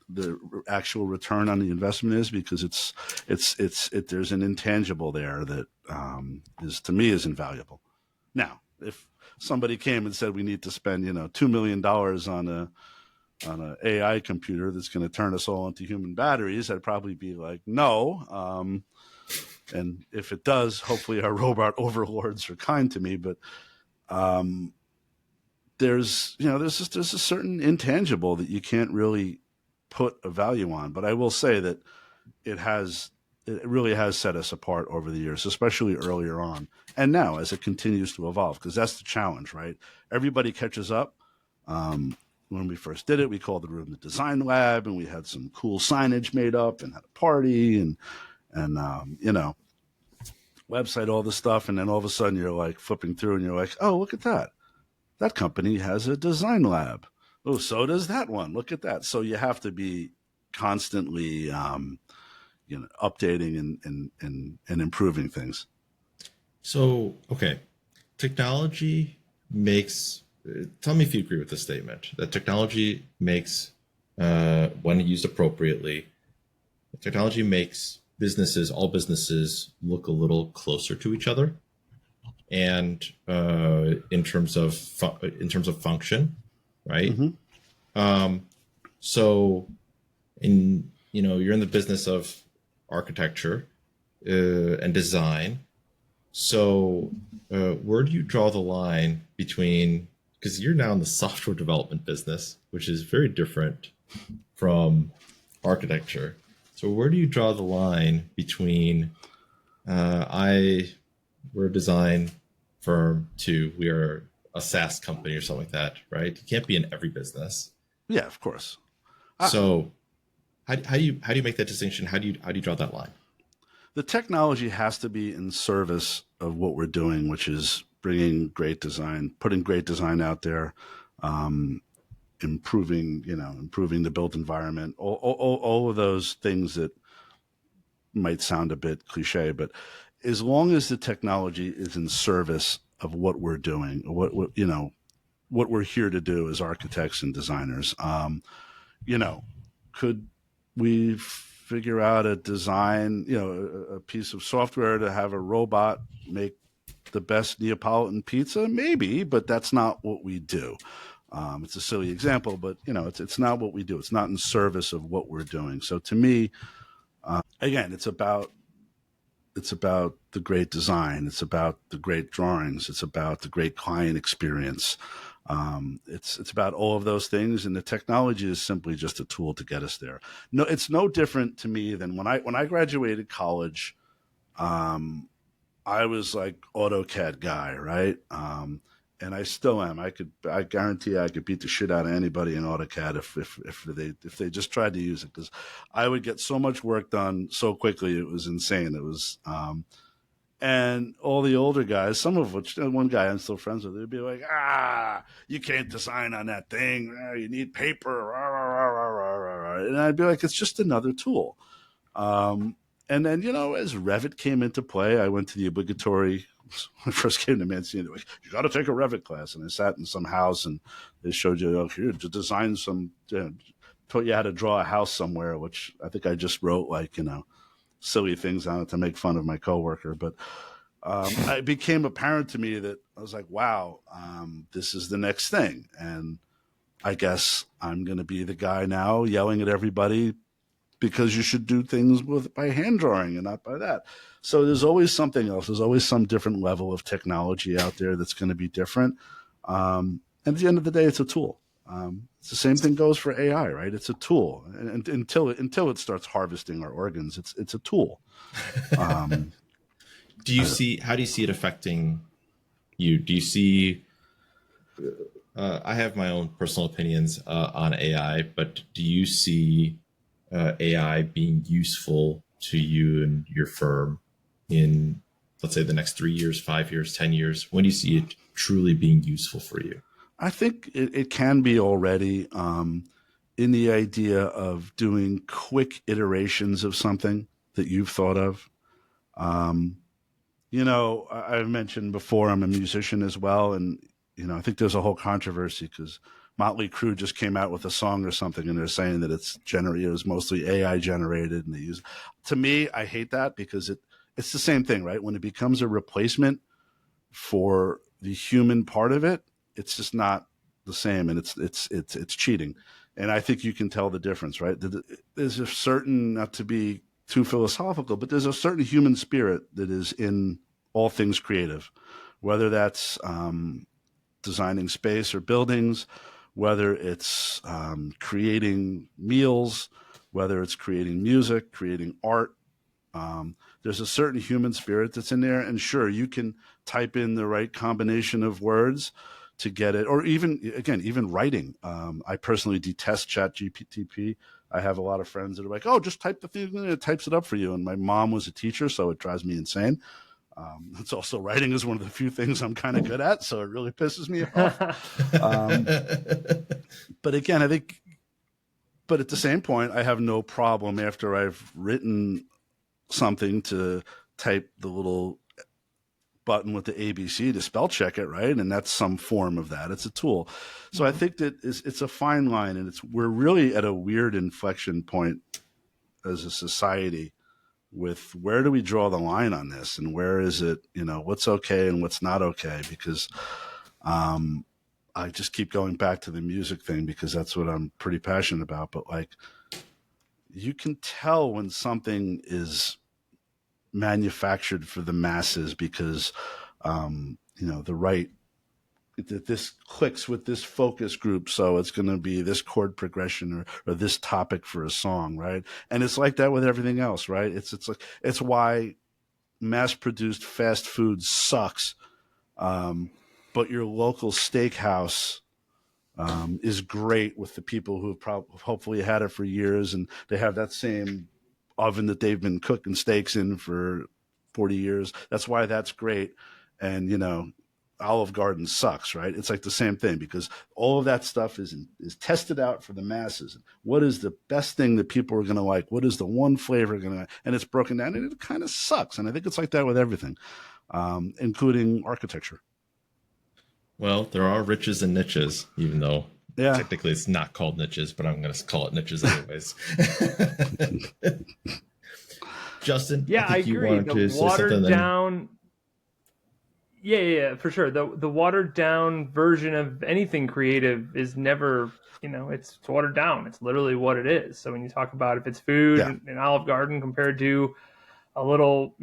the actual return on the investment is, because there's an intangible there that is, to me, is invaluable. Now, if somebody came and said we need to spend $2 million on an AI computer that's going to turn us all into human batteries, I'd probably be like, no. And if it does, hopefully our robot overlords are kind to me. But there's a certain intangible that you can't really put a value on. But I will say that it really has set us apart over the years, especially earlier on. And now as it continues to evolve, because that's the challenge, right? Everybody catches up. When we first did it, we called the room the design lab, and we had some cool signage made up and had a party and website, all this stuff. And then all of a sudden you're like flipping through and you're like, oh, look at that. That company has a design lab. Oh, so does that one. Look at that. So you have to be constantly, updating and improving things. So, okay, technology makes. Tell me if you agree with this statement that technology makes, when used appropriately, technology makes all businesses look a little closer to each other, and in terms of function, right? Mm-hmm. So, you're in the business of architecture and design. So, where do you draw the line between? Because you're now in the software development business, which is very different from architecture. So where do you draw the line between we're a design firm to we are a SaaS company or something like that, right? You can't be in every business. Yeah, of course. So how do you make that distinction? How do you draw that line? The technology has to be in service of what we're doing, which is bringing great design, putting great design out there, improving the built environment, all of those things that might sound a bit cliche, but as long as the technology is in service of what we're doing, what we're here to do as architects and designers, could we figure out a design, a piece of software to have a robot make the best Neapolitan pizza? Maybe, but that's not what we do. It's a silly example, but it's not what we do. It's not in service of what we're doing. So to me, again, it's about the great design. It's about the great drawings. It's about the great client experience. It's about all of those things, and the technology is simply just a tool to get us there. No, it's no different to me than when I graduated college. I was like AutoCAD guy, right? And I still am. I guarantee I could beat the shit out of anybody in AutoCAD if they just tried to use it, because I would get so much work done so quickly. It was insane. It was, and all the older guys, some of which, one guy I'm still friends with, they'd be like, you can't design on that thing. You need paper. And I'd be like, it's just another tool. And then, as Revit came into play, I went to the obligatory, when I first came to Mancini, like, you got to take a Revit class. And I sat in some house and they showed you, here, to design taught you how to draw a house somewhere, which I think I just wrote like, silly things on it to make fun of my coworker. But it became apparent to me that I was like, wow, this is the next thing. And I guess I'm going to be the guy now yelling at everybody because you should do things by hand drawing and not by that. So there's always something else. There's always some different level of technology out there that's going to be different. And at the end of the day, it's a tool. It's the same thing goes for AI, right? It's a tool, and until it starts harvesting our organs, it's a tool. How do you see it affecting you? Do you see? I have my own personal opinions on AI, but do you see AI being useful to you and your firm in, let's say, the next 3 years, 5 years, 10 years? When do you see it truly being useful for you? I think it can be already in the idea of doing quick iterations of something that you've thought of. I've mentioned before I'm a musician as well, and I think there's a whole controversy because Motley Crue just came out with a song or something, and they're saying that it was mostly AI generated, and they use. To me, I hate that because it's the same thing, right? When it becomes a replacement for the human part of it, it's just not the same, and it's cheating. And I think you can tell the difference, right? There's a certain, not to be too philosophical, but there's a certain human spirit that is in all things creative, whether that's designing space or buildings, whether it's creating meals, whether it's creating music, creating art. There's a certain human spirit that's in there. And sure, you can type in the right combination of words to get it, or even writing. I personally detest ChatGPT. I have a lot of friends that are like, oh, just type the thing and it types it up for you. And my mom was a teacher, so it drives me insane. It's also writing is one of the few things I'm kind of good at, so it really pisses me off. But again, but at the same point, I have no problem after I've written something to type the little button with the ABC to spell check it, right? And that's some form of that. It's a tool. So I think that it's a fine line, and we're really at a weird inflection point as a society with where do we draw the line on this, and where is it, what's okay and what's not okay? Because I just keep going back to the music thing because that's what I'm pretty passionate about. But like, you can tell when something is manufactured for the masses because, the right, that this clicks with this focus group, so it's going to be this chord progression or this topic for a song, right? And it's like that with everything else, right? It's why mass-produced fast food sucks, but your local steakhouse is great with the people who have hopefully had it for years, and they have that same oven that they've been cooking steaks in for 40 years. That's why that's great. And, Olive Garden sucks, right? It's like the same thing because all of that stuff is tested out for the masses. What is the best thing that people are going to like? What is the one flavor going to like? And it's broken down, and it kind of sucks. And I think it's like that with everything, including architecture. Well, there are riches and niches, even though technically it's not called niches, but I'm going to call it niches anyways. Justin, yeah, I agree. The watered down. Yeah, for sure. The watered down version of anything creative is never, it's watered down. It's literally what it is. So when you talk about if it's food in Olive Garden compared to a little,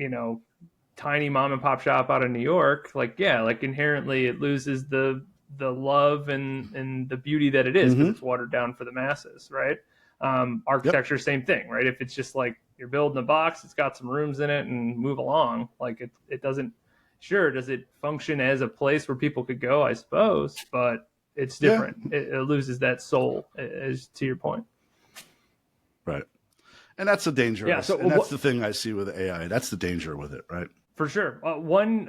tiny mom and pop shop out of New York, like inherently it loses the love and the beauty that it is because it's watered down for the masses, right? Architecture, same thing, right? If it's just like you're building a box, it's got some rooms in it and move along, like it doesn't. Sure, does it function as a place where people could go? I suppose, but it's different. Yeah. It loses that soul, as to your point. Right, and that's the danger. Yeah, so that's the thing I see with AI. That's the danger with it, right? For sure. One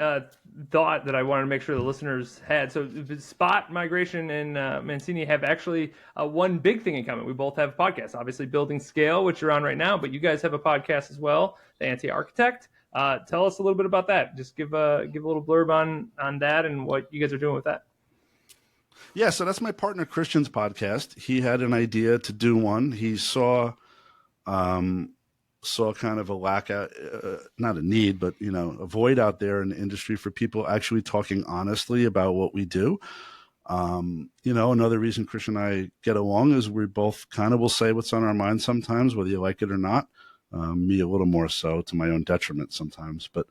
thought that I wanted to make sure the listeners had. So Spot, Migration, and Mancini have actually one big thing in common. We both have podcasts. Obviously, Building Scale, which you're on right now, but you guys have a podcast as well, The Anti-Architect. Tell us a little bit about that. Just give a little blurb on that and what you guys are doing with that. Yeah, so that's my partner Christian's podcast. He had an idea to do one. He saw saw kind of a lack out, not a need, but a void out there in the industry for people actually talking honestly about what we do. Another reason Chris and I get along is we both kind of will say what's on our mind sometimes, whether you like it or not. Me a little more so, to my own detriment sometimes. But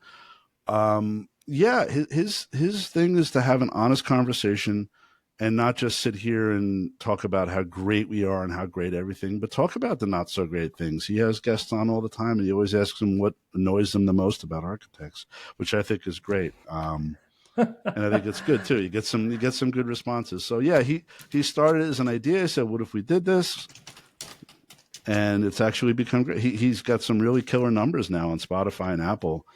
his thing is to have an honest conversation and not just sit here and talk about how great we are and how great everything, but talk about the not so great things. He has guests on all the time, and he always asks them what annoys them the most about architects, which I think is great. And I think it's good too. You get some good responses. So yeah, he started as an idea. I said, what if we did this? And it's actually become great. He's got some really killer numbers now on Spotify and Apple.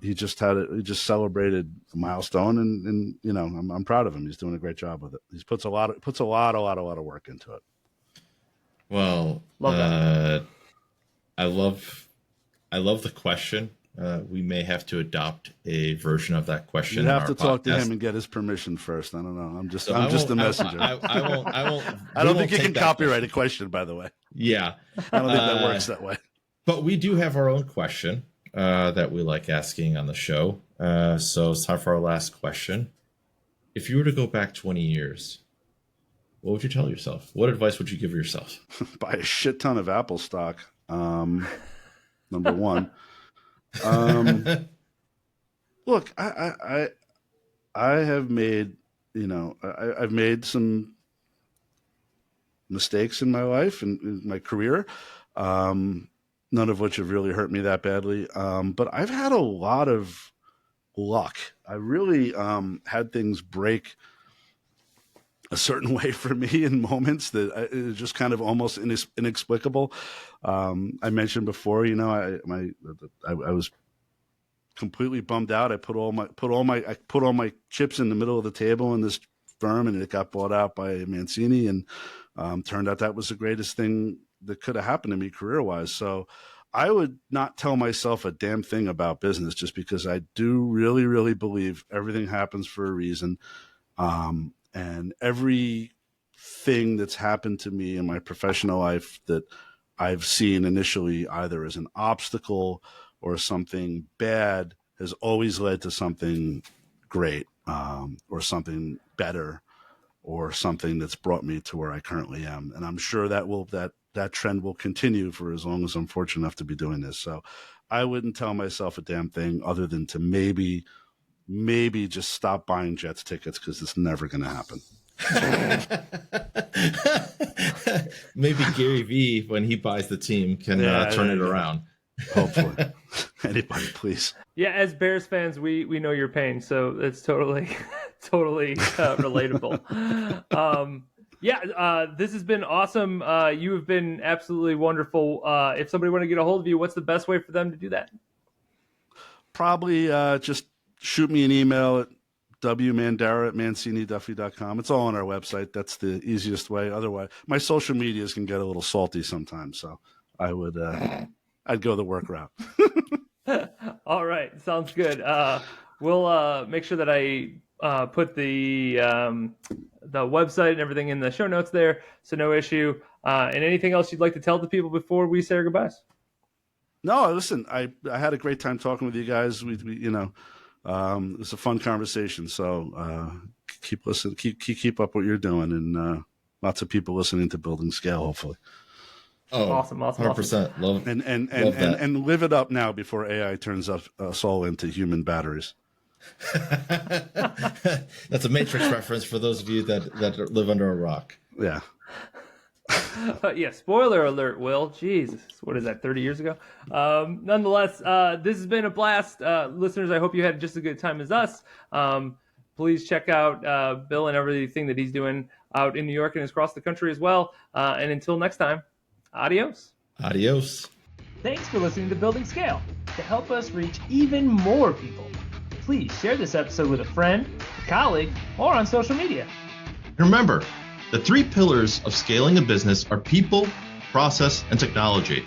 He just celebrated a milestone, and I'm proud of him. He's doing a great job with it. He puts a lot of work into it. Well, love that. I love the question. We may have to adopt a version of that question. You have to talk to him and get his permission first. I don't know. I'm just the messenger. I won't. I don't think you can copyright a question, by the way. Yeah, I don't think that works that way. But we do have our own question that we like asking on the show. So it's time for our last question. If you were to go back 20 years, what would you tell yourself? What advice would you give yourself? Buy a shit ton of Apple stock. Number one. Look, I have made, I've made some mistakes in my life and in my career, none of which have really hurt me that badly. But I've had a lot of luck. I really had things break a certain way for me in moments that it was just kind of almost inexplicable. I mentioned before, I was completely bummed out. I put all my chips in the middle of the table in this firm, and it got bought out by Mancini, and turned out that was the greatest thing that could have happened to me career-wise. So I would not tell myself a damn thing about business, just because I do really, really believe everything happens for a reason. And everything that's happened to me in my professional life that I've seen initially either as an obstacle or something bad has always led to something great, or something better, or something that's brought me to where I currently am. And I'm sure that trend will continue for as long as I'm fortunate enough to be doing this. So I wouldn't tell myself a damn thing other than to maybe just stop buying Jets tickets, because it's never going to happen. Maybe Gary Vee, when he buys the team, can turn it around. Hopefully. Anybody, please. Yeah, as Bears fans, we know your pain, so it's totally relatable. This has been awesome. You have been absolutely wonderful. If somebody want to get a hold of you, what's the best way for them to do that? Probably just shoot me an email at wmandara@manciniduffy.com. It's all on our website. That's the easiest way. Otherwise, my social medias can get a little salty sometimes, so I would I'd go the work route. All right, sounds good. We'll make sure that I put the website and everything in the show notes there, so no issue. And anything else you'd like to tell the people before we say our goodbyes? No, listen, I had a great time talking with you guys. We it was a fun conversation. So keep listening, keep up what you're doing, and lots of people listening to Building Scale, hopefully. Oh, awesome. 100%. Love and live it up now before AI turns us all into human batteries. That's a Matrix reference for those of you that live under a rock. Yeah. Yeah, spoiler alert, Will. Jesus, what is that, 30 years ago? Nonetheless, this has been a blast. Listeners, I hope you had just as good time as us. Please check out Bill and everything that he's doing out in New York and across the country as well. And until next time, adios. Adios. Thanks for listening to Building Scale. To help us reach even more people, please share this episode with a friend, a colleague, or on social media. Remember, the 3 pillars of scaling a business are people, process, and technology.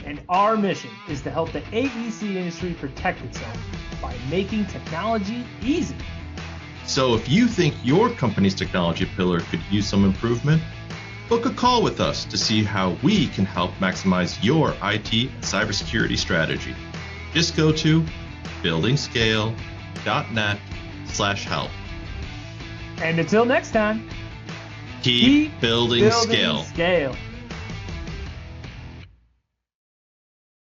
And our mission is to help the AEC industry protect itself by making technology easy. So if you think your company's technology pillar could use some improvement, Book a call with us to see how we can help maximize your IT and cybersecurity strategy. Just go to buildingscale.net/help. And until next time, Keep building scale. scale.